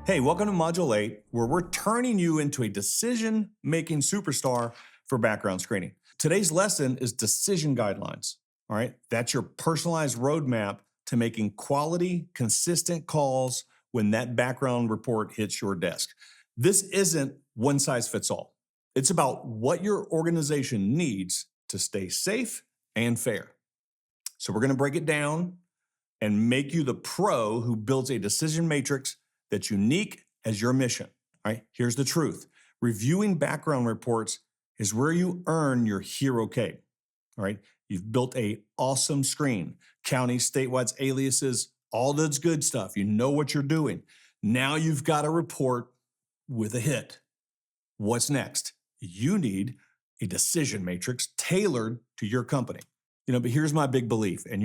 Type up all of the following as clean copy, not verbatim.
Hey, welcome to Module 8, where we're turning you into a decision-making superstar for background screening. Today's lesson is decision guidelines. All right, that's your personalized roadmap to making quality, consistent calls when that background report hits your desk. This isn't one size fits all. It's about what your organization needs to stay safe and fair. So we're going to break it down and make you the pro who builds a decision matrix that's unique as your mission. All right, here's the truth. Reviewing background reports is where you earn your hero cape. All right, you've built a awesome screen, counties, statewide aliases, all that's good stuff. You know what you're doing. Now you've got a report with a hit. What's next? You need a decision matrix tailored to your company. But here's my big belief, and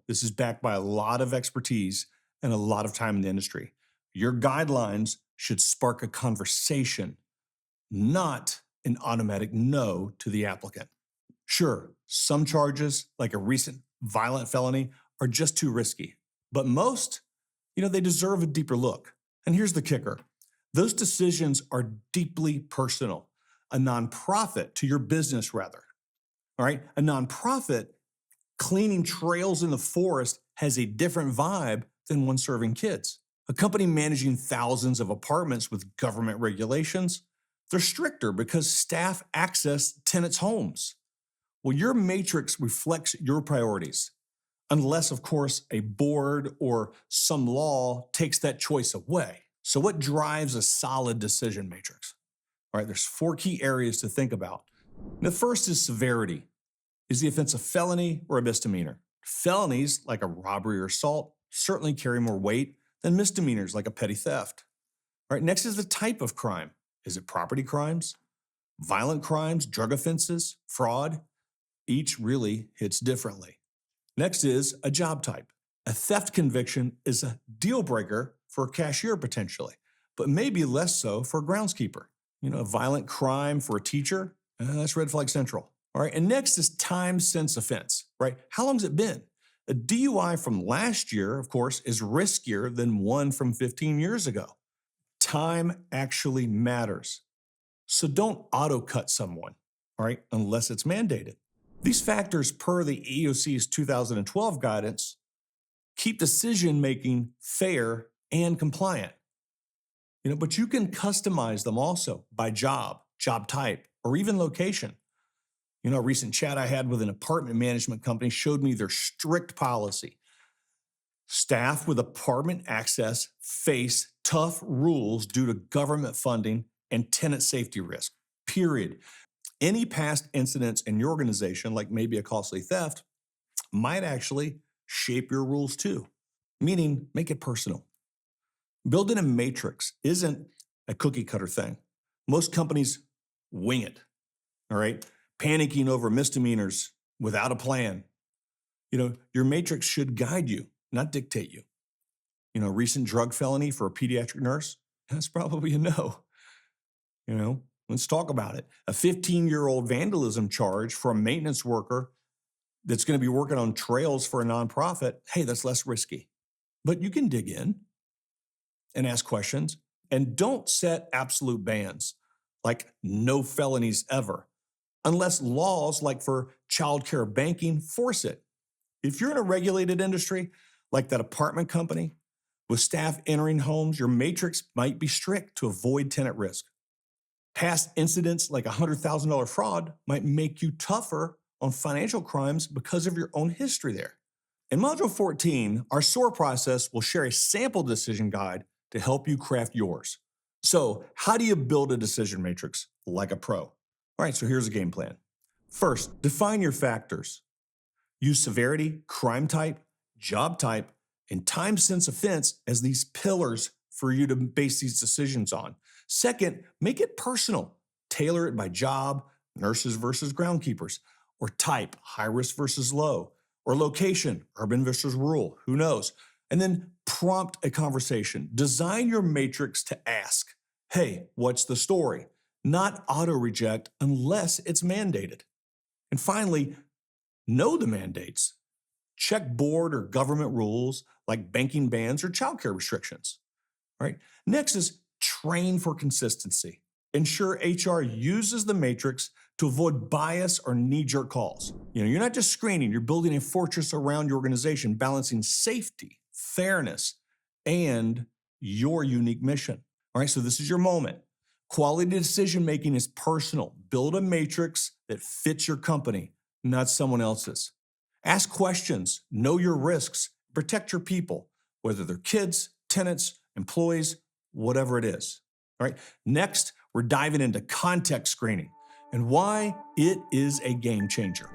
this is backed by a lot of expertise and a lot of time in the industry. Your guidelines should spark a conversation, not an automatic no to the applicant. Sure, some charges, like a recent violent felony, are just too risky, but most, they deserve a deeper look. And here's the kicker. Those decisions are deeply personal, a nonprofit to your business rather. All right, a nonprofit cleaning trails in the forest has a different vibe than one serving kids. A company managing thousands of apartments with government regulations, they're stricter because staff access tenants' homes. Well, your matrix reflects your priorities, unless, of course, a board or some law takes that choice away. So what drives a solid decision matrix? All right, there's 4 key areas to think about. The first is severity. Is the offense a felony or a misdemeanor? Felonies, like a robbery or assault, certainly carry more weight than misdemeanors like a petty theft. All right, next is the type of crime. Is it property crimes, violent crimes, drug offenses, fraud? Each really hits differently. Next is a job type. A theft conviction is a deal breaker for a cashier potentially, but maybe less so for a groundskeeper. A violent crime for a teacher, that's red flag central. All right, and next is time since offense, right? How long's it been? A DUI from last year, of course, is riskier than one from 15 years ago. Time actually matters. So don't auto-cut someone, all right, unless it's mandated. These factors, per the EEOC's 2012 guidance, keep decision-making fair and compliant. But you can customize them also by job type, or even location. A recent chat I had with an apartment management company showed me their strict policy. Staff with apartment access face tough rules due to government funding and tenant safety risk, period. Any past incidents in your organization, like maybe a costly theft, might actually shape your rules too, meaning make it personal. Building a matrix isn't a cookie cutter thing. Most companies wing it, all right? Panicking over misdemeanors without a plan. Your matrix should guide you, not dictate you. Recent drug felony for a pediatric nurse, that's probably a no. Let's talk about it. A 15-year-old vandalism charge for a maintenance worker that's going to be working on trails for a nonprofit, hey, that's less risky. But you can dig in and ask questions, and don't set absolute bans, like no felonies ever, unless laws like for childcare banking force it. If you're in a regulated industry, like that apartment company, with staff entering homes, your matrix might be strict to avoid tenant risk. Past incidents like $100,000 fraud might make you tougher on financial crimes because of your own history there. In Module 14, our SOAR process will share a sample decision guide to help you craft yours. So, how do you build a decision matrix like a pro? All right, so here's a game plan. First, define your factors. Use severity, crime type, job type, and time since offense as these pillars for you to base these decisions on. Second, make it personal. Tailor it by job, nurses versus groundkeepers, or type, high risk versus low, or location, urban versus rural, who knows? And then prompt a conversation. Design your matrix to ask, hey, what's the story? Not auto-reject unless it's mandated. And finally, know the mandates. Check board or government rules like banking bans or childcare restrictions. All right. Next is train for consistency. Ensure HR uses the matrix to avoid bias or knee-jerk calls. You're not just screening, you're building a fortress around your organization, balancing safety, fairness, and your unique mission. All right, so this is your moment. Quality decision-making is personal. Build a matrix that fits your company, not someone else's. Ask questions, know your risks, protect your people, whether they're kids, tenants, employees, whatever it is. All right, next, we're diving into context screening and why it is a game changer.